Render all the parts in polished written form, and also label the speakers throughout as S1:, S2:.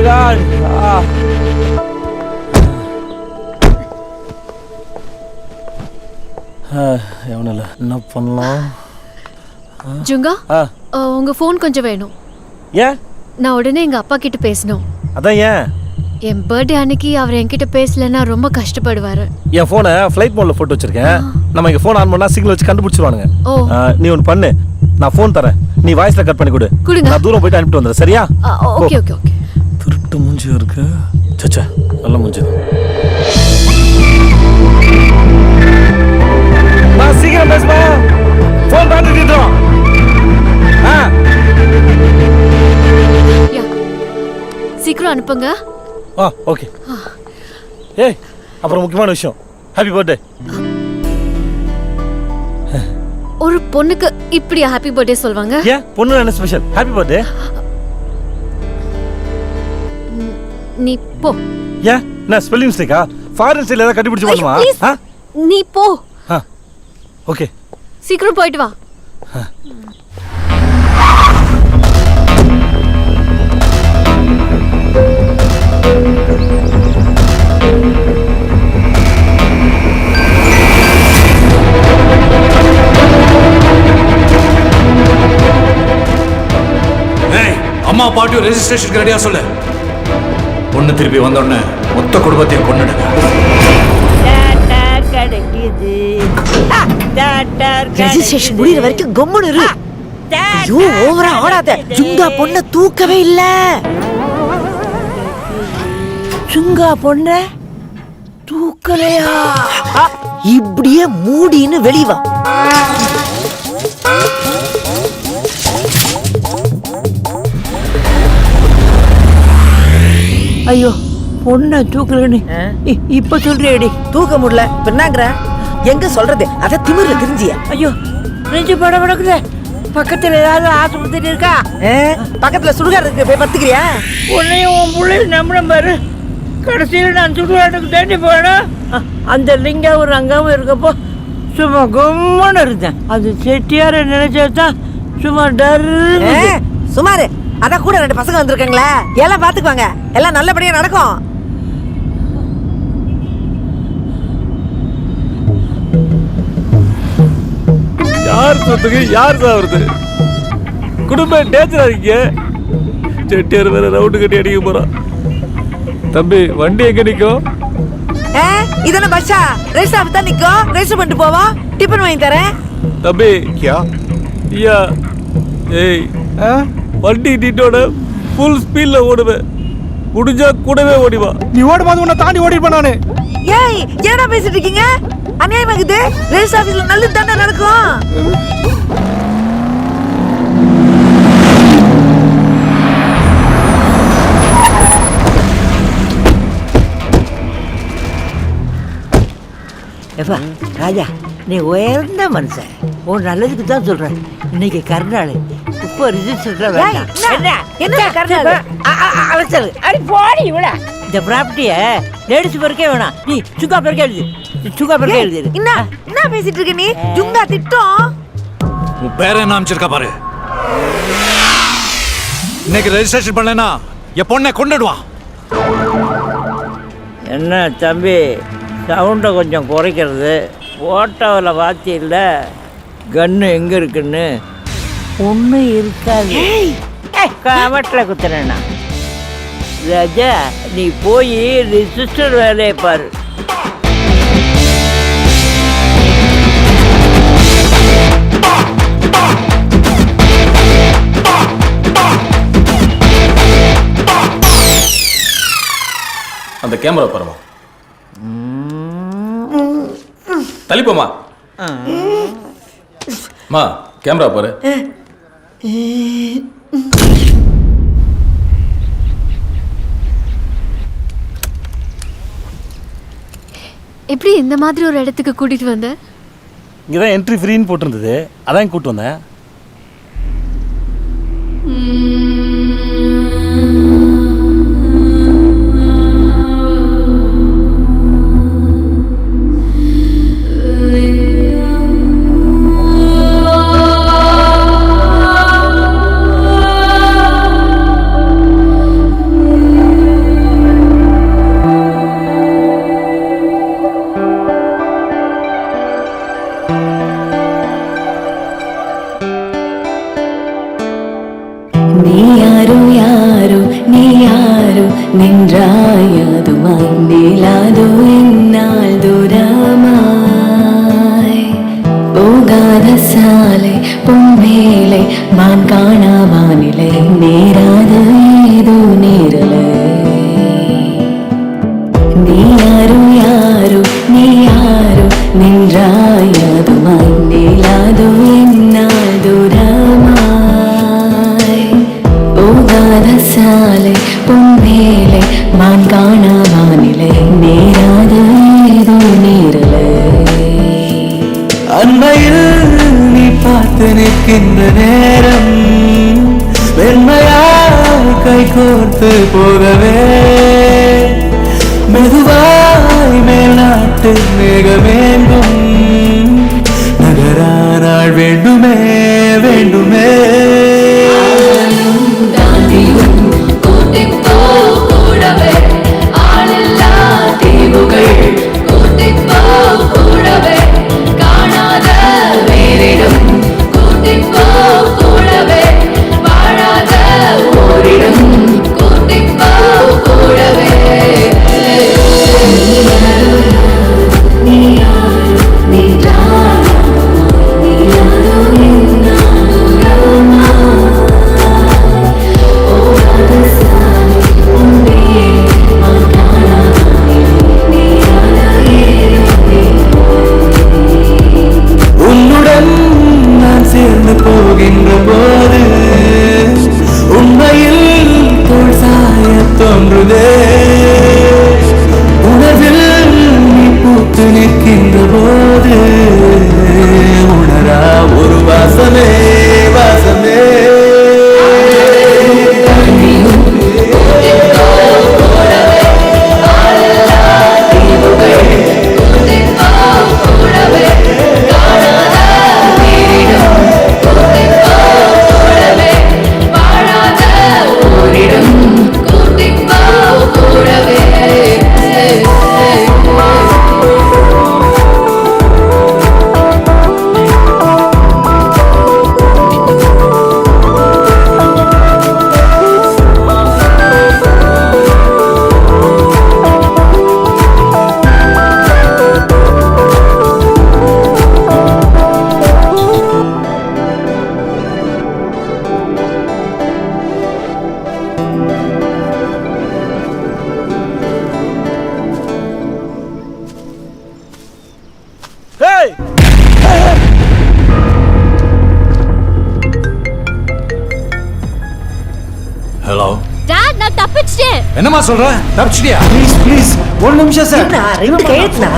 S1: God. எவனில்ல என்ன பண்ணலாம்?
S2: ஜுங்கா உங்க ஃபோன் கொஞ்சம் வேணும்.
S1: ஏன்?
S2: நான் உடனே எங்க அப்பா கிட்ட பேசணும்.
S1: அதான் ஏன்?
S2: என் பர்த்டே அன்னைக்கு அவர் என்கிட்ட பேசலன்னா ரொம்ப கஷ்டப்படுவாரு.
S1: என் போனை ஃப்ளைட் மோட்ல போட்டு வச்சிருக்கேன். நம்ம இங்க போன் ஆன் பண்ணா சிக்னல் வச்சு கண்டுபிடிச்சிருவானுங்க. நீ ஒன்னு பண்ணு, நான் போன் தரேன், நீ வாய்ஸ்ல கட் பண்ணி கொடு. நான் தூரம் போயிட்டு அனுப்பிட்டு வந்துடுறேன். சரியா?
S2: Okay okay okay.
S1: திருட்டு மூஞ்சி இருக்கு. சச்சா நல்ல மூஞ்சி. நான் சீக்கிரம் பேசுமா, போன் பேட்டரி தீர்றோம்.
S2: சீக்கிரம் அனுப்புங்க.
S1: ஓகே. ஏய், அப்புறம் முக்கியமான விஷயம், ஹாப்பி பர்த்டே.
S2: ஒரு பொண்ணுக்கு இப்படி ஹாப்பி பர்த்டே சொல்வாங்க?
S1: ஏன் பொண்ணு என்ன ஸ்பெஷல்? Happy birthday.
S2: நீ போ.
S1: ஏன் நான் ஸ்பெல்லிங் மிஸ்டேக்கா? ஃபாரின் ஸ்டைல் ஏதாவது கண்டுபிடிச்சு பண்ணுமா?
S2: நீ போ.
S1: ஓகே,
S2: சீக்கிரம் போயிட்டு வா.
S3: அம்மா பாட்டியும் ரெஜிஸ்ட்ரேஷனுக்கு ரெடியா சொல்லு. பொண்ணு திருப்பி வந்தோடனே மொத்த குடும்பத்தையும் கொண்டுடுங்க.
S4: ரெஜிஸ்ட்ரேஷன் முடியற வரைக்கும் கம்முனு இரு. ஐயோ ஓவரா ஆடாத. சுங்கா பொண்ண தூக்கவே இல்ல. சுங்கா பொண்ண தூக்கலையா? இப்படியே மூடின்னு வெளிவா. ஐயோ பொண்ண தூக்கலன்னு இப்ப சொல்றேடி. தூக்க முடியல பின்னாங்கற எங்க சொல்றது? அத திமிர்ல தெரிஞ்சியா? ஐயோ நெஞ்சு பட படக்குது. பக்கத்துல ஏதாவது ஆஸ்பத்திரி இருக்கா? பக்கத்துல சுடுகாடு இருக்கு, போய் பத்துக்கிறியா? உன்னையும் உன் பிள்ளையும் நம்புறேன் பாரு. கடைசியில் நான் சுடுகாட்டுக்கு தேடி போயிடும். அந்த லிங்கம் ஒரு அங்காவும் இருக்கப்போ சும்மா கும்மன்னு இருந்தேன். அது செட்டியார நினைச்சதான் சும்மா டர்ரு. சுமாரு அதான் கூட 2 பசங்க வந்திருக்காங்களா, எல்லாம் பாத்துக்குவாங்க, எல்லாம் நல்லபடியா நடக்கும்.
S1: யார் சொத்துக்கு யார் சாவுறது? குடும்பம் டேஞ்சரா இருக்கீங்க. செட்டியார் வேற ரவுண்டு கட்டி அடிக்க போறான். தம்பி வண்டி எங்க நிக்கும்?
S4: இதென்ன பஸ்ஸா? ரேஸ் ஆஃப் தான் நிக்கும். ரேஸ் பண்ணிட்டு போவோம். டிபன் வாங்கி தரேன்.
S1: தம்பி கியா ஐயா. ஏய் வண்டி நீட்டோட ஃபுல் ஸ்பீட்ல ஓடுவேன். முடிஞ்சா கூடவே ஓடிவா.
S5: நீ ஓடும்போது உன்னை தாண்டி ஓடிப்பேன் நானு.
S4: ஏய் என்னடா பேசிட்டு இருக்கீங்க? அநியாயமாகுது. ரேஸ் ஆஃபீஸ்ல நல்லது தானே நடக்கும். எப்பா ராஜா, நீ உயர்ந்த மனுஷன். உன் நல்லதுக்கு தான் சொல்றேன். இன்னைக்கு கருநாள். இப்போ ரிஜிஸ்டர் வேண்டாம். என்ன கருநாள் அழைச்சல்? அடி போடி இவள. இந்த ப்ராப்பர்ட்டிய லேடிஸ் பேருக்கே வேணாம். நீ சுங்கா பேருக்கே எழுது. சுங்கா பேருக்கே எழுது. என்ன பேசிட்டு இருக்க நீ? சுங்கா திட்டம்.
S3: உன் பேரை என்ன அமைச்சிருக்கா பாரு. இன்னைக்கு ரெஜிஸ்ட்ரேஷன் பண்ணலனா என் பொண்ணை கொண்டுடுவான்.
S4: என்ன தம்பி சவுண்டை கொஞ்சம் குறைக்கிறது? ஓட்டோவில் வாத்தி இல்லை. கன்னு எங்கே இருக்குன்னு ஒன்றும் இருக்காது. கவட்டில் குத்துறேண்ணா. ராஜா நீ போய் ரிஜிஸ்டர் வேலையை பாரு.
S1: அந்த கேமரா பாருமா. தள்ளிப்போமா. மா கேமரா பாரு.
S2: எப்படி இந்த மாதிரி ஒரு இடத்துக்கு கூட்டிட்டு வந்த?
S1: இங்கதான் என்ட்ரி ஃப்ரீன்னு போட்டிருந்தது, அதான் கூட்டு வந்தேன்.
S6: யாரோ யாரோ நீ யாரோ நின்றாயது மண்ணிலாதோ என்னால் தூரமாய் போகாத சாலை பொன்மேலை மான் காணா வானிலை நேராத ஏதோ நேரலை நீ யாரோ யாரோ நீ யாரோ நின்றாயது மண்ணிலாதோ என்னால் தூரமாய் போகாத சாலை பொன்மேலை மான் காணா வானிலை நேராத ஏதோ நேரலை
S7: அண்மையில் நீ பார்த்து நிற்கின்ற நேரம் வெண்மையாய் கை கோர்த்து போகவே மெதுவாய் மேல்நாட்டு மேகமேங்கும் நகரானாள் வேண்டுமே வேண்டுமே
S3: ஹலோ
S2: டாட் நான் தப்பிச்சிட்டேன்.
S3: என்னம்மா சொல்ற? தப்பிச்சிட்டியா?
S5: ப்ளீஸ் ப்ளீஸ் ஒரு நிமிஷம் சார்.
S4: என்ன ரெண்டு கையெழுத்துனா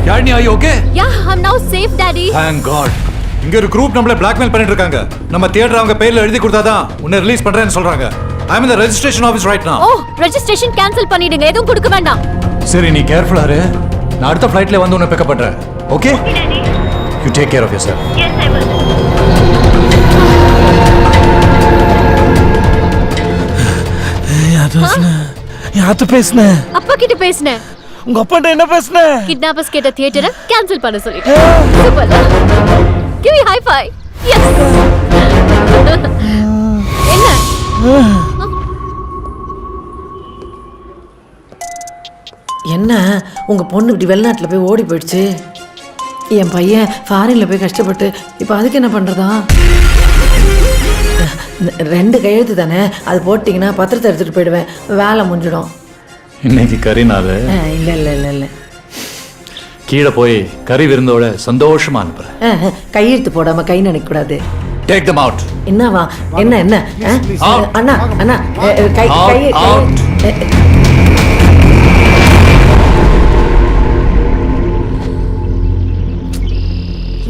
S3: Yazhini are you okay?
S2: Yeah, I'm now safe, Daddy.
S3: Thank God. இங்க ஒரு குரூப் நம்மள blackmail பண்ணிட்டு இருக்காங்க. நம்ம தியேட்டர் அவங்க பேர்ல எழுதி கொடுத்தாதான் உன்னை ரிலீஸ் பண்றேன்னு சொல்றாங்க. I am in the registration office right now.
S2: Oh, registration cancel பண்ணிடுங்க. எதுவும் கொடுக்க வேண்டாம்.
S3: சரி நீ கேர்ஃபுல்லா இரு. நான் அடுத்த ஃளைட்ல வந்து உன்னை பிக்கப் பண்றேன். Okay? You take care of yourself.
S2: Yes, I will.
S5: யார்கிட்ட பேசுன?
S2: அப்பா கிட்ட பேசினேன்.
S5: உங்க அப்பாட்ட என்ன பேசுன?
S2: கிட்னாப்பர்ஸ் கேட்ட தியேட்டரை கேன்சல் பண்ண சொல்லிட்டேன். Super. Give me high five. Yes. என்ன?
S4: என்ன உங்க பொண்ணு இப்படி வெளிநாட்டுல போய் ஓடி போயிடுச்சு. என் பையன் ஃபாரின்ல போய் கஷ்டப்பட்டு இப்போ அதுக்கு என்ன பண்றதா? 2 கையெழுத்து தானே, அது போட்டிங்கன்னா பத்திரத்தை எடுத்துட்டு போயிடுவேன், வேலை முடிஞ்சிடும்.
S3: இன்னைக்கு கறி நாள்.
S4: இல்லை இல்லை இல்லை இல்லை
S3: கீழே போய் கறி விருந்தோட சந்தோஷமா அனுப்புறேன்.
S4: கையெழுத்து போடாம கை நினைக்க கூடாது.
S3: Take them out.
S4: என்னவா என்ன என்ன அண்ணா அண்ணா கை கை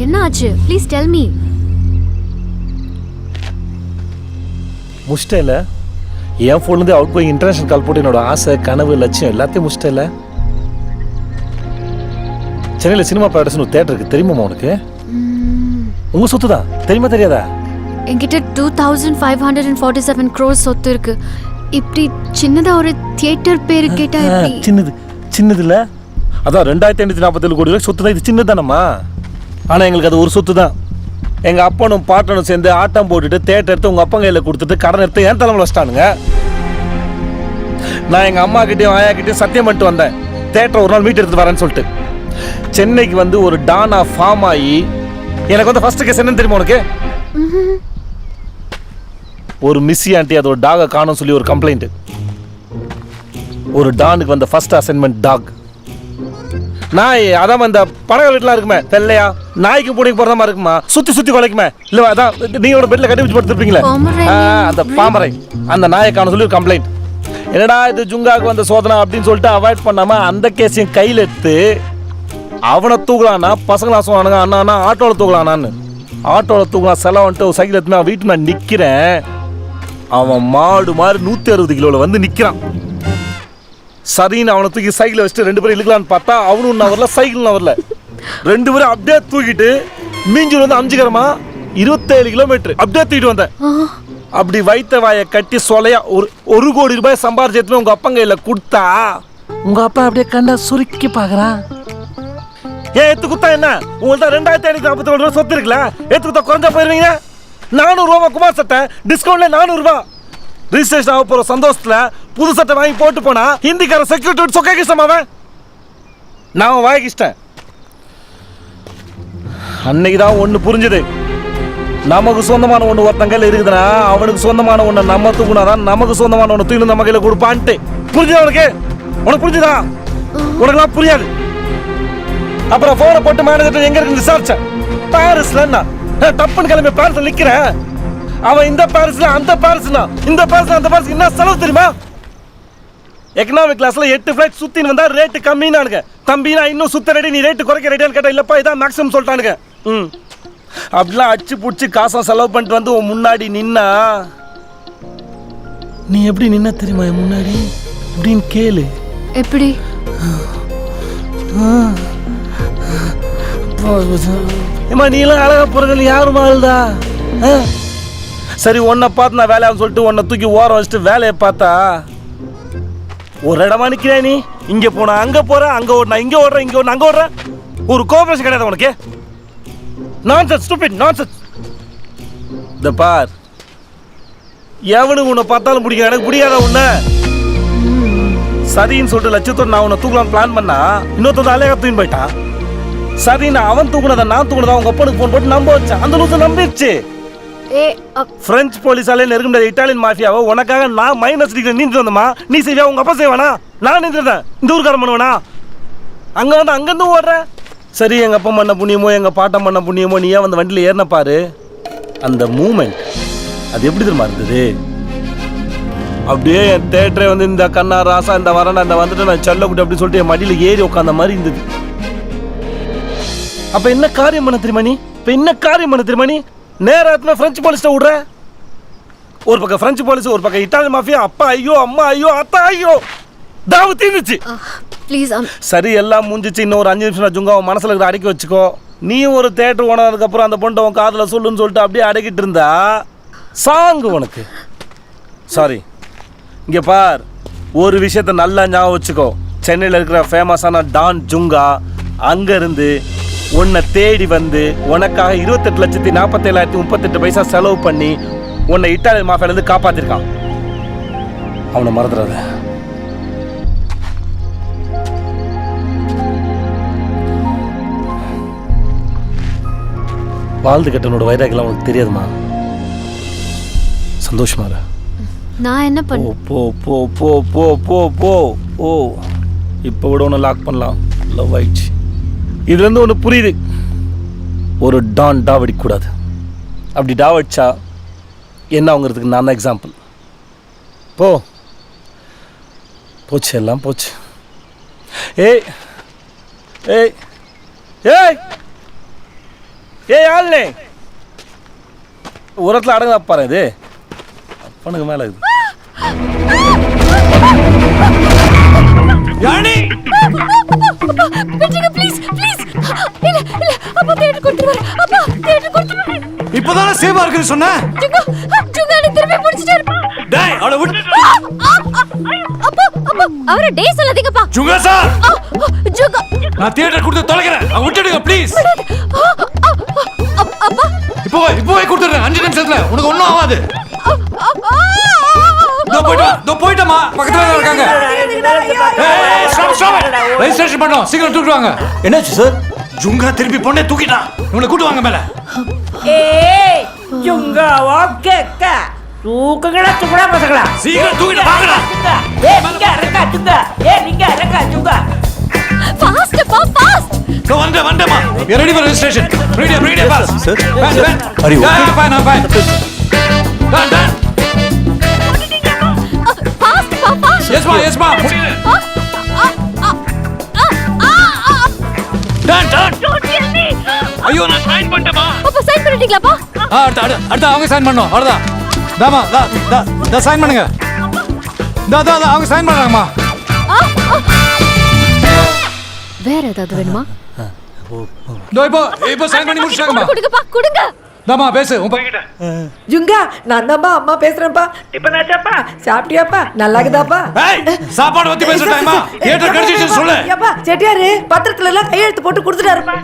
S2: என்ன ஆச்சு? Please tell me.
S5: முஸ்டேல என் ஃபோன்லேருந்து அவுட் கோயிங் இன்டர்நேஷனல் கால் போட்டு என்னோட ஆசை கனவு லட்சியம் எல்லாத்தையும் முஸ்டேல. சென்னையில் சினிமா பேரடைஸ்னு ஒரு தேட்டர் இருக்கு, தெரியுமா உனக்கு? உங்க சொத்து தான், தெரியுமா தெரியாதா?
S2: என்கிட்ட 2547 crores சொத்து இருக்கு. இப்படி சின்னதா ஒரு தியேட்டர் பேரு கேட்டா எப்படி?
S5: சின்னது சின்னது இல்ல, அதான் 2547 கோடி ரூபாய் சொத்து தான். இது சின்னதானம்மா. ஆனால் எங்களுக்கு அது ஒரு சொத்து தான். எங்கள் அப்பனும் பாட்டனும் சேர்ந்து ஆட்டம் போட்டுட்டு தேட்டர் எடுத்து உங்கள் அப்பா கையில் கொடுத்துட்டு கடன் எடுத்து என் தலைமையில் வச்சிட்டானுங்க. நான் எங்கள் அம்மா கிட்டேயும் ஆயா கிட்டேயும் சத்தியம் பண்ணிட்டு வந்தேன், தேட்டரை ஒரு நாள் மீட் எடுத்து வரேன்னு சொல்லிட்டு. சென்னைக்கு வந்து ஒரு டானா ஃபார்ம் ஆகி எனக்கு வந்து ஃபர்ஸ்ட் கேஸ் என்னன்னு தெரியுமா உனக்கு? ஒரு மிஸ்ஸி ஆண்டி அது ஒரு டாகை காணும் சொல்லி ஒரு கம்ப்ளைண்ட். ஒரு டானுக்கு வந்த ஃபர்ஸ்ட் அசைன்மெண்ட் டாக். நாய் அதான் இந்த படகு வீட்டுலாம் இருக்குமே வெள்ளையா, நாய்க்கு பூனைக்கு போறதா மாதிரி இருக்குமா, சுத்தி சுத்தி குலைக்குமே. இல்ல அதான் நீங்க ஒரு பெட்ல கட்டி வச்சு படுத்துருப்பீங்களே, அந்த பாமரை அந்த நாயை காணும் சொல்லி ஒரு கம்ப்ளைண்ட். என்னடா இது ஜுங்காவுக்கு வந்த சோதனை அப்படின்னு சொல்லிட்டு அவாய்ட் பண்ணாம அந்த கேஸையும் கையில் எடுத்து அவனை தூக்கலான்னா பசங்களா சொன்னானுங்க அண்ணா ஆட்டோவில் தூக்கலான்னு. ஆட்டோவில் தூக்கலாம் செலவுன்ட்டு சைக்கிள் எடுத்துமே வீட்டு நான் நிற்கிறேன். அவன் மாடு மாதிரி 160 கிலோவில் வந்து நிற்கிறான். சரின்னு அவனை தூக்கி சைக்கிளை வச்சுட்டு 2 பேரும் இழுக்கலான்னு பார்த்தா அவனும் நான் வரல, சைக்கிள் வரல. 2 பேரும் அப்படியே தூக்கிட்டு மீஞ்சூர் வந்து அம்ஜிகரமா 27 கிலோமீட்டர் அப்படியே தூக்கிட்டு வந்தேன். அப்படி வைத்த வாயை கட்டி சொலையா ஒரு கோடி ரூபாய் சம்பாரிச்சு உங்க அப்பா கையில கொடுத்தா உங்க அப்பா அப்படியே கண்டா சுருக்கி பாக்குறான். ஏன் எத்து குத்தா என்ன உங்கள்ட்ட 2547 ரூபாய் சொத்து இருக்குல்ல, எத்து குத்தா குறைஞ்சா போயிருவீங்க. 400 ரூபா குமார் சட்டை டிஸ்கவுண்ட்ல 400 ரூபாய். ரிஜிஸ்ட்ரேஷன் ஆக போற சந்தோஷத்துல புது சட்டை வாங்கி போட்டு போனா ஹிந்திக்கார செக்யூரிட்டி சொக்கா கிஷ்டமாவன் நான் வாங்கிக்கிட்டேன். அன்னைக்குதான் ஒண்ணு புரிஞ்சுது, நமக்கு சொந்தமான ஒண்ணு ஒருத்தன் கையில இருக்குதுன்னா அவனுக்கு சொந்தமான ஒண்ணு நம்ம தூக்குனாதான் நமக்கு சொந்தமான ஒண்ணு தூக்கி நம்ம கையில கொடுப்பான்ட்டு. புரிஞ்சுதா உனக்கு? உனக்கு புரிஞ்சுதா? உனக்குலாம் புரியாது. அப்புறம் போனை போட்டு மேனேஜர் எங்க இருக்கு விசாரிச்சேன். பாரிஸ்ல டப்புன்னு கிளம்பி பாரிஸ்ல நிக்கிறேன். அவன் இந்த பாரிஸ்ல அந்த பாரிஸ்னா இந்த பாரிஸ்ல அந்த பாரிஸ் என்ன செலவு தெரியுமா? எக்கனாமிக் கிளாஸ்ல 8 ஃபிளைட் சுத்தின்னு வந்தா ரேட்டு கம்மினானுங்க. தம்பி நான் இன்னும் சுத்த ரெடி, நீ ரேட்டு குறைக்க ரெடியான்னு கேட்டா இல்லப்பா இதான் மேக்ஸிமம் சொல்லிட்டானுங்க. அப்படிலாம் அச்சு பிடிச்சி காசை செலவு பண்ணிட்டு வந்து உன் முன்னாடி நின்னா நீ எப்படி நின்ன தெரியுமா? என் முன்னாடி அப்படின்னு கேளு.
S2: எப்படி?
S5: ஏமா நீ எல்லாம் அழகா போறது யாரும் ஆளுதா? சரி உன்னை பார்த்து நான் வேலையான்னு சொல்லிட்டு உன்னை தூக்கி ஓரம் வச்சுட்டு வேலையை பார்த்தா ஒரு இடமா நிக்கிறேன். நீ இங்க போனா அங்க போற, அங்க ஓடுனா இங்க ஓடுற, இங்க ஓடுனா அங்க ஓடுற. ஒரு கோஆபரேஷன் கிடையாது உனக்கு. Nonsense, stupid nonsense. இந்த பார், எவனுக்கு உன்னை பார்த்தாலும் பிடிக்கும், எனக்கு பிடிக்காத உன்னை. சரின்னு சொல்லிட்டு லட்சத்தோடு நான் உன்னை தூக்கலான்னு பிளான் பண்ணா இன்னொருத்தர் அலையா தூக்கின்னு போயிட்டான். சரின்னு அவன் தூக்குனதை நான் தூக்குனதா உங்க அப்பனுக்கு போன் போட்டு நம்ப வச்சேன். அந்த லூசை நம்பிடுச்சு. பிரெஞ்சு போலீஸாலே நெருங்க முடியாது இட்டாலியன் மாஃபியாவை உனக்காக நான் மைனஸ் டிகிரி நீந்து வந்தமா. நீ செய்வியா? உங்க அப்பா செய்வானா? நான் நீந்துறேன். இந்த ஊருக்காரன் பண்ணுவேனா? அங்க வந்து அங்கிருந்து ஓடுற. சரி எங்க அப்பா பண்ண புண்ணியமோ எங்க பாட்டம் பண்ண புண்ணியமோ நீ ஏன் வந்து வண்டியில் ஏறின பாரு. அந்த மூமெண்ட் அது எப்படி தெரியுமா இருந்தது? அப்படியே என் தேட்டரே வந்து இந்த கண்ணா ராசா இந்த வரண்டா இந்த வந்துட்டு நான் செல்ல குட்டி அப்படி சொல்லிட்டு என் மடியில் ஏறி உட்காந்த மாதிரி இருந்தது. அப்ப என்ன காரியம் பண்ண தெரியுமா நீ? இப்ப என்ன காரியம் பண்ண தெரியுமா நீ? நேரத்துல பிரெஞ்சு போலீஸ்ட விடுற. ஒரு பக்கம் பிரெஞ்சு போலீஸ், ஒரு பக்கம் இட்டாலியன் மாஃபியா. அப்பா ஐயோ, அம்மா ஐயோ, அத்தா ஐயோ, தாவு தீந்துச்சு.
S2: ப்ளீஸ்.
S5: சரி எல்லாம் முடிஞ்சிச்சு. இன்னும் ஒரு 5 நிமிஷம் ஜுங்கா மனசுல இருக்கிற அடக்கி வச்சுக்கோ. நீ ஒரு தேட்டர் ஓனதுக்கு அப்புறம் அந்த பொண்ணை உன் காதுல சொல்லுன்னு சொல்லிட்டு அப்படியே அடக்கிட்டு இருந்தா சாங்கு உனக்கு. சாரி, இங்க பார், ஒரு விஷயத்த நல்லா ஞாபகம் வச்சுக்கோ. சென்னையில் இருக்கிற ஃபேமஸான டான் ஜுங்கா அங்க இருந்து உன்னை தேடி வந்து உனக்காக 28,47,038 பைசா செலவு பண்ணி உன்னை இட்டாலியன் மாஃபியால இருந்து காப்பாத்திருக்கான். அவனை மறந்துடாத. வாழ்ந்து கட்டனோட வைராக்கியம் உனக்கு தெரியாதுமா. சந்தோஷமா இரு.
S2: நான் என்ன பண்ண?
S5: போ போ போ போ போ போ ஓ இப்போ விட ஒன்று லாக் பண்ணலாம். லவ் ஆயிடுச்சு. இதுலேருந்து ஒன்று புரியுது, ஒரு டான் டாவடிக்கூடாது. அப்படி டாவடிச்சா என்ன அவங்கிறதுக்கு நான் தான் எக்ஸாம்பிள். போ போச்சு, எல்லாம் போச்சு. ஏய் ஏய் ஏய் ஏய் ஆள்னே உரத்தில் அடங்க பாரு. இது அப்பனுக்கு மேலே இருக்குது.
S3: யானி
S2: விட்டுங்க ப்ளீஸ் ப்ளீஸ். இல்ல இல்ல அப்பா தேடி கொடுத்துரு. அப்பா தேடி கொடுத்துரு.
S3: இப்போதானே சேவா இருக்குன்னு சொன்ன.
S2: ஜுங்கா திரும்பி பிடிச்சிட்டாரு.
S3: டேய் அவளை விட்டு.
S2: அப்பா அப்பா அவரை டே சொல்லாதீங்கப்பா.
S3: ஜுங்கா சார்,
S2: ஜுங்கா
S3: நான் தியேட்டர் கொடுத்து தொலைக்கிறேன். விட்டுடுங்க ப்ளீஸ். நிமிஷத்துல உனக்கு ஒண்ணும் ஆகாது. போயிட்டமா பக்கத்துல தான் இருக்காங்க. ரெஜிஸ்ட்ரேஷன் பண்ணோம், சீக்கிரம் தூக்கிட்டு வாங்க.
S5: என்னாச்சு சார்?
S3: ஜுங்கா திருப்பி பொண்ணே தூக்கிட்டான். இவனை கூட்டு வாங்க மேல.
S4: ஏய் ஜுங்கா ஓகேக்கா தூக்குங்கடா தூக்குடா பசங்களா,
S3: சீக்கிரம் தூக்கிட்டு வாங்கடா.
S4: ஏய் நீங்க இறக்கா ஜுங்கா, ஏய் நீங்க இறக்கா ஜுங்கா.
S2: ஃபாஸ்ட் பா fast.
S3: வந்தேம்மா. We are ready for registration. Ready fast.
S5: Sir.
S3: Are you okay? Fine, I'm fine. Done.
S2: Fast பா fast.
S3: Yes, ma. Done.
S2: Don't kill me.
S3: ஐயோ நான் சைன் பண்ணிட்டேமா.
S2: அப்ப சைன் பண்ணிட்டீங்களாப்பா?
S3: அடுத்து அவங்க சைன் பண்ணனும். அவ்வளவுதான். தா சைன் பண்ணுங்க. தா அவங்க சைன் பண்றாங்கம்மா.
S2: வேற ஏதாவது வேணுமா?
S3: இப்போ சைன் பண்ணி முடிச்சாங்கம்மா.
S2: கொடுங்கப்பா கொடுங்க.
S3: தாமா பேசு உன் பையன்கிட்ட.
S4: ஜுங்கா நான் தான்ப்பா அம்மா பேசுறேன்ப்பா. இப்போ நாச்சாப்பா சாப்பிட்டியாப்பா? நல்லா இருக்குதாப்பா?
S3: ஏய் சாப்பாடு வத்தி பேசுற டைமா. தியேட்டர் கடிச்சிட்டு சொல்லு.
S4: ஏப்பா செட்டியாரு பத்திரத்துல எல்லாம் கையெழுத்து போட்டு கொடுத்துட்டாருப்பா.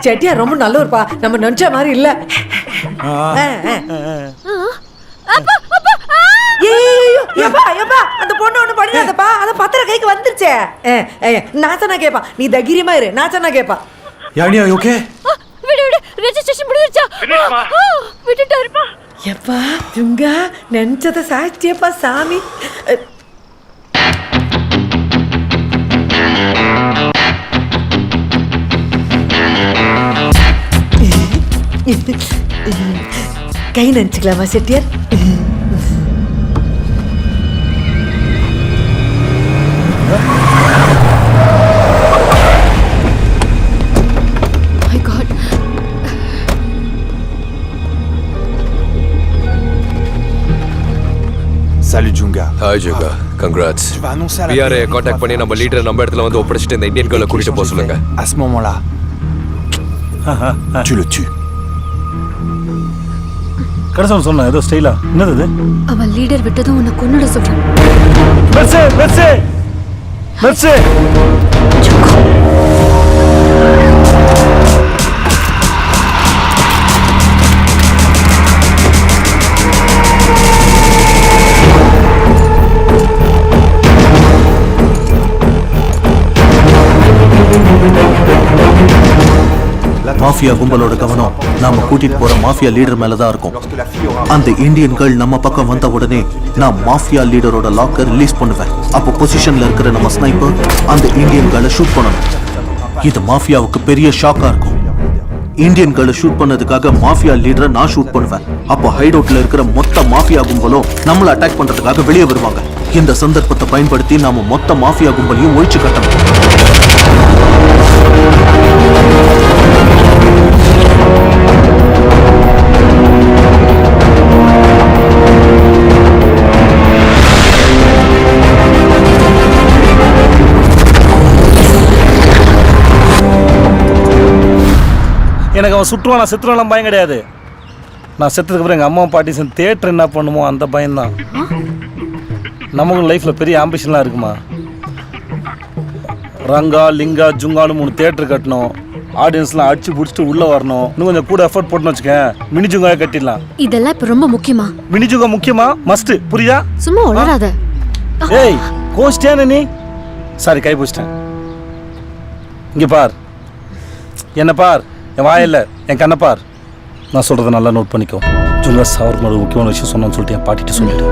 S4: செட்டியார் ரொம்ப நல்லவர்ப்பா, நம்ம நினைச்ச மாதிரி இல்ல. ஏப்பா அந்த பொண்ணு ஒண்ணு பண்ணிடாதப்பா, அந்த பத்திரம் கைக்கு வந்துருச்சே. நான் சொன்னா கேப்பா, நீ தைரியமா இரு, நான் சொன்னா கேப்பா.
S3: யானி ஓகே?
S2: விடு ரெஜிஸ்ட்ரேஷன் முடிஞ்சிருச்சா? விட்டுட்டாருப்பா.
S4: எப்பா ஜுங்கா நினைச்சத சாட்சியப்பா சாமி. கை நினைச்சுக்கலாமா Chettiar?
S2: My God.
S8: Salut Junga.
S9: Hi Junga, congrats.
S8: Tu vas annoncer à la
S9: PRA
S8: PRA
S9: contact பண்ணி நம்ம லீடர் நம்ம இடத்துல வந்து ஒப்படைச்சிட்டு இந்த இந்தியன் கேர்ளை கூட்டிட்டு போக சொல்லுங்க.
S8: À ce moment-là, tu le tues.
S5: கடைசி சொன்ன ஏதோ ஸ்டைலா என்னது இது?
S2: அவன் லீடர் விட்டதும் உன்னை கொன்னுட சொல்றான்.
S5: மெர்சி
S10: மாஃபியா கும்பலோட கவனம் நாம கூட்டிட்டு போற மாஃபியா லீடர் மேல தான் இருக்கும். அந்த இந்தியன்கள் நம்ம பக்கம் வந்த உடனே நான் மாஃபியா லீடரோட லாக்கர் ரிலீஸ் பண்ணுவேன். அப்போ பொசிஷன்ல இருக்கிற நம்ம ஸ்னைப்பர் அந்த இந்தியன்களை ஷூட் பண்ணணும். இது மாஃபியாவுக்கு பெரிய ஷாக்கா இருக்கும். இந்தியன்களை ஷூட் பண்ணதுக்காக மாஃபியா லீடரை நான் ஷூட் பண்ணுவேன். அப்போ ஹைட் அவுட்ல இருக்கிற மொத்த மாஃபியா கும்பலும் நம்மளை அட்டாக் பண்றதுக்காக வெளியே வருவாங்க. இந்த சந்தர்ப்பத்தை பயன்படுத்தி நாம மொத்த மாஃபியா கும்பலையும் ஒழிச்சு கட்டணும்.
S5: எனக்கு அவன் சுற்றுவான், நான் செத்துருவான் பயம் கிடையாது. நான் செத்ததுக்கு அப்புறம் எங்கள் அம்மா பாட்டி சேர்ந்து தேட்டர் என்ன பண்ணுமோ அந்த பயம்தான். நமக்கும் லைஃப்பில் பெரிய ஆம்பிஷன்லாம் இருக்குமா. ரங்கா லிங்கா ஜுங்கான்னு 3 தேட்டர் கட்டணும். ஆடியன்ஸ்லாம் அடிச்சு பிடிச்சிட்டு உள்ளே வரணும். இன்னும் கொஞ்சம் கூட எஃபர்ட் போட்டுன்னு வச்சுக்கேன், மினி ஜுங்காவே கட்டிடலாம்.
S2: இதெல்லாம் இப்போ ரொம்ப முக்கியமா?
S5: மினி ஜுங்கா முக்கியமா? மஸ்ட்டு, புரியுதா?
S2: சும்மா உளராத.
S5: ஏய் கோச்சிட்டியானே நீ? சாரி கை பிடிச்சிட்டேன். இங்கே பார், என்ன பார், என் வாயில்ல என் கண்ணை பார். நான் சொல்கிறத நல்லா நோட் பண்ணிக்கோ. ஜுங்கா சாவர் ஒரு முக்கியமான விஷயம் சொன்னான்னு சொல்லிட்டு என் பாட்டிட்டு சொல்லிட்டு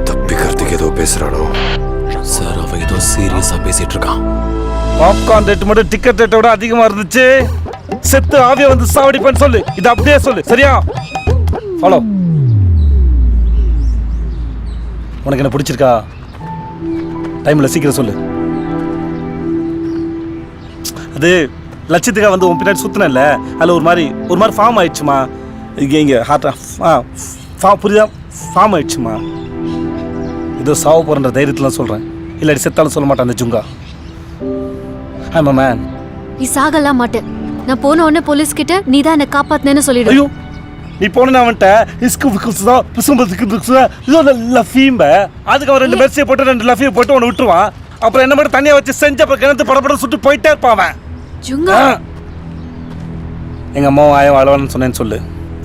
S9: தப்பிக்கிறதுக்கு ஏதோ பேசுறானோ சார். அவன் ஏதோ சீரியஸா பேசிட்டு இருக்கான்.
S5: பாப்கார்ன் ரேட் மட்டும் டிக்கெட் ரேட்டை விட அதிகமாக இருந்துச்சு. செத்து ஆவியா வந்து சாவடிப்பேன்னு சொல்லு. இது அப்படியே சொல்லு, சரியா? ஃபாலோ. உனக்கு என்ன பிடிச்சிருக்கா? டைமில் சீக்கிரம் சொல்லு. அது லட்சத்துக்காக வந்து உன் பின்னாடி சுத்தினல்ல, அதில் ஒரு மாதிரி ஃபார்ம் ஆயிடுச்சுமா. இங்கே ஹார்ட் புரியுதா? ஃபார்ம் ஆயிடுச்சுமா. ஏதோ சாவ போகிற தைரியத்தில் சொல்கிறேன். இல்லாட்டி செத்தாலும் சொல்ல மாட்டேன் அந்த ஜுங்கா. ஆமா மேன்.
S2: நீ சாகலாம் மாட்டேன். நான் போன உடனே போலீஸ் கிட்ட நீ தான் என்னை காப்பாத்தினேன்னு சொல்லிடு.
S5: ஐயோ நீ போன அவன்கிட்ட லஃபீம்ப அதுக்கு அவன் 2 மெர்சியை போட்டு 2 லஃபியை போட்டு அவனை விட்டுருவான். அப்புறம் என்ன மட்டும் தனியாக வச்சு செஞ்ச அப்புறம் கிணத்து படப்பட சுட்டு போயிட்டே இருப்பான் அவன்.
S2: ஜுங்கா
S5: எங்கள் அம்மாவும் ஆயம் அழவான்னு சொன்னேன்னு சொல்லு.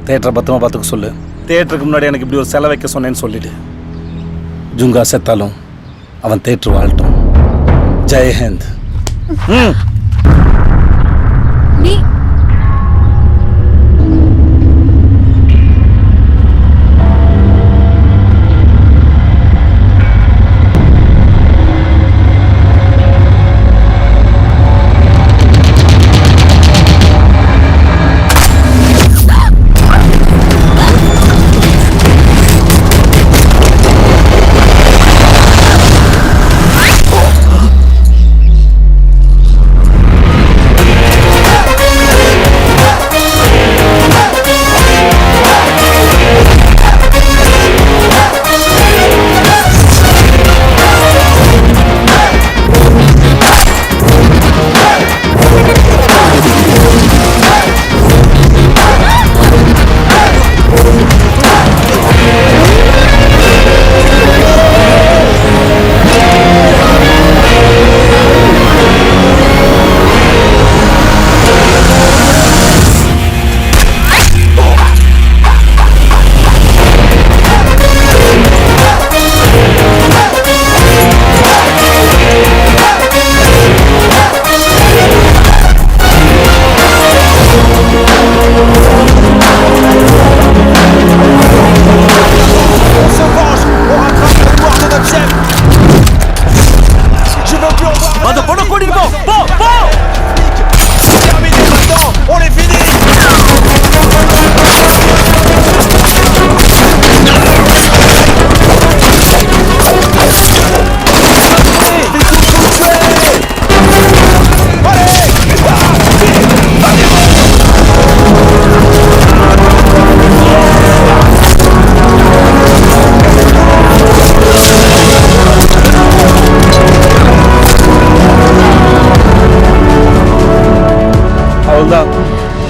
S5: தேட்டரை பத்திரமா பார்த்துக்க சொல்லு. தேட்டருக்கு முன்னாடி எனக்கு இப்படி ஒரு செலவு வைக்க சொன்னேன்னு சொல்லிடு. ஜுங்கா செத்தாலும் அவன் தேட்டர் வாழட்டும். ஜெயஹிந்த்.
S2: நீ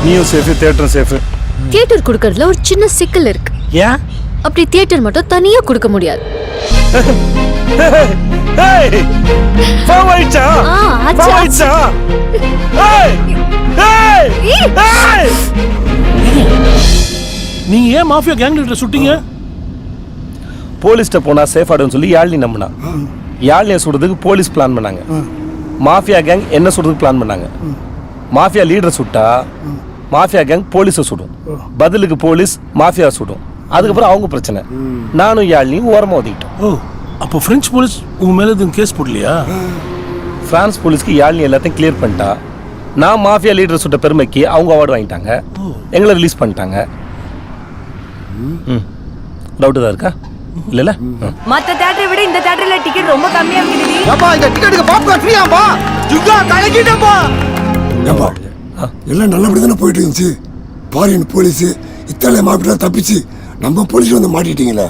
S5: நீயும் சேஃபு, தேட்டரும் சேஃபு.
S2: தியேட்டர் கொடுக்கறதுல ஒரு சின்ன சிக்கல் இருக்கு.
S5: ஏன்?
S2: அப்படி தியேட்டர் மட்டும் தனியா கொடுக்க முடியாது.
S1: நீங்க ஏன் மாஃபியா கேங் லீடரை சுட்டீங்க?
S5: போலீஸ்ட்ட போனா சேஃப் ஆடுன்னு சொல்லி யாழ்னி நம்பினா. யாழ்னியை சுடுறதுக்கு போலீஸ் பிளான் பண்ணாங்க. மாஃபியா கேங் என்ன சுடுறதுக்கு பிளான் பண்ணாங்க. மாஃபியா லீடரை சுட்டா மாஃபியா கேங் போலீஸை சுடும். பதிலுக்கு போலீஸ் மாஃபியா சுடும். அதுக்கப்புறம் அவங்க பிரச்சனை. நானும் யாழ்னியும் ஓரமாக ஒதுக்கிட்டோம்.
S1: ஓ, அப்போ பிரெஞ்சு போலீஸ் உங்க மேல எதுவும் கேஸ் போடலையா?
S5: பிரான்ஸ் போலீஸ்க்கு யாழ்னி எல்லாத்தையும் கிளியர் பண்ணிட்டா. நான் மாஃபியா லீடரை சுட்ட பெருமைக்கு அவங்க அவார்டு வாங்கிட்டாங்க. எங்களை ரிலீஸ் பண்ணிட்டாங்க. டவுட் தான் இருக்கா? இல்லைல்ல?
S4: மற்ற தியேட்டரை விட இந்த தியேட்டர்ல டிக்கெட் ரொம்ப கம்மியா இருக்குது.
S8: ஏப்பா இந்த டிக்கெட்டுக்கு பாப்கார்ன் ஃப்ரீயாப்பா. ஜுங்கா கலக்கிட்டப்பா.
S11: ஏப்பா எல்லாம் நல்லபடி தானே போயிட்டு இருந்துச்சு. பாரின் போலீஸ் இத்தனை மாப்பிட்டா தப்பிச்சு நம்ம போலீஸ் வந்து மாட்டிட்டீங்களே.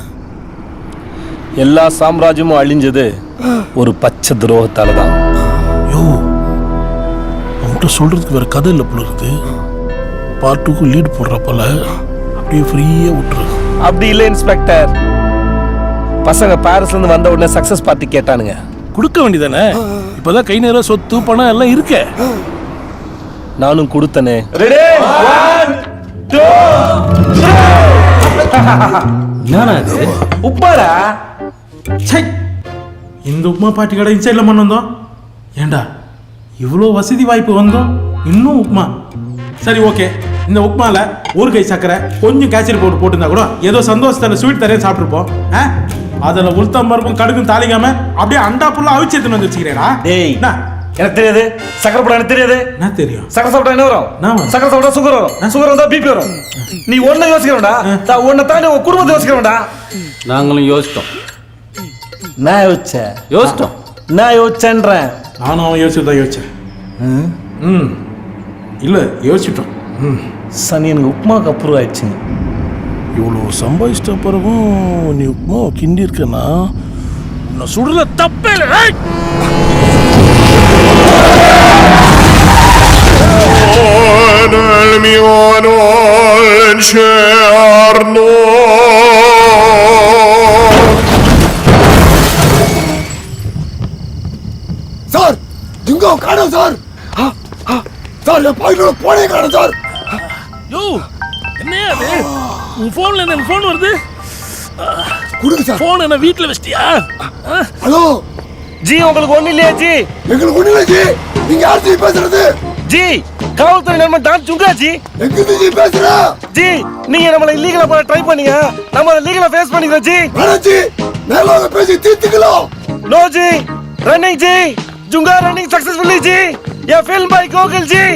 S5: எல்லா சாம்ராஜ்யமும் அழிஞ்சது ஒரு பச்சை துரோகத்தால தான்.
S1: யோ, அவங்கள்ட்ட சொல்றதுக்கு வேற கதை இல்லை போல இருக்குது. பார்ட் 2க்கு லீட் போடுறப்பல அப்படியே ஃப்ரீயா விட்டுரு.
S5: அப்படி இல்லை இன்ஸ்பெக்டர். பசங்க பாரிஸ்ல இருந்து வந்த உடனே சக்சஸ் பார்ட்டி கேட்டானுங்க.
S1: கொடுக்க வேண்டியதானே? இப்பதான் கை நேரம் சொத்து பணம் எல்லாம் இருக்கே.
S5: நானும் கொடுத்தனே.
S12: உப்பாடா இந்த உப்மா பாட்டி கடை இன்சைட்ல மண் வந்தோம். ஏண்டா இவ்வளோ வசதி வாய்ப்பு வந்தோம், இன்னும் உப்மா. சரி ஓகே, இந்த உப்மால ஒரு கை சக்கரை கொஞ்சம் கேசரி பவுடர் போட்டுருந்தா கூட ஏதோ சந்தோஷத்துல ஸ்வீட் தரையும் சாப்பிட்டுருப்போம். அதில் உளுத்தம் பருப்பும் கடுக்கும் தாளிக்காம அப்படியே அண்டா புல்லா அவிச்சு எடுத்துன்னு வந்து வச்சுக்கிறேடா.
S5: டேய் எனக்கு தெரியாது. சக்கரை போட எனக்கு தெரியாது.
S12: என்ன தெரியும்?
S5: சக்கரை சாப்பிட்டா என்ன வரும்? சக்கரை சாப்பிட்டா சுகர் வரும். சுகர் வந்தா பிபி வரும். நீ ஒன்ன யோசிக்கிறோம்டா. ஒன்ன தாண்டி உன் குடும்பத்தை யோசிக்கிறோம்டா.
S13: நாங்களும் யோசித்தோம்.
S5: நான் யோசிச்சேன்.
S13: யோசித்தோம்.
S5: நான் யோசிச்சேன்றேன்.
S12: நானும் அவன் யோசிச்சுதான் யோசிச்சேன். இல்லை யோசிச்சுட்டோம்.
S5: சனி எனக்கு உப்புமாவுக்கு அப்ரூவ் ஆயிடுச்சுங்க.
S1: இவ்வளோ சம்பாதிச்சிட்ட பிறகும் நீ உப்புமா கிண்டி இருக்கனா? நான் சுடுற தப்பே இல்லை.
S11: சார் ஜுங்கா காணோம் சார். சார் என் பாய்க்கு போனே காணோம் சார்.
S5: யோ என்னையா அது உன் ஃபோன்ல என்ன ஃபோன் வருது
S11: கொடுங்க சார்.
S5: ஃபோன் என்ன வீட்ல வச்சிட்டியா
S11: ஹலோ
S5: ஜி உங்களுக்கு ஒண்ணு இல்லையா ஜி
S11: எங்களுக்கு ஒண்ணு இல்ல ஜி. நீங்க யார் ஜி பேசுறது?
S5: ஜி காவல்துறை நண்பன் டான் சுங்கா ஜி.
S11: எங்க ஜி பேசுற?
S5: ஜி நீங்க நம்மள இல்லீகலா போட ட்ரை பண்ணீங்க. நம்ம லீகலா ஃபேஸ் பண்ணிக்கிறோம் ஜி.
S11: வேணாம் ஜி. மேலாக பேசி தீர்த்துக்கலாம்.
S5: No ji. Running ji. Jungaa running successfully ji. ये फिल्म बाय गोकुल जी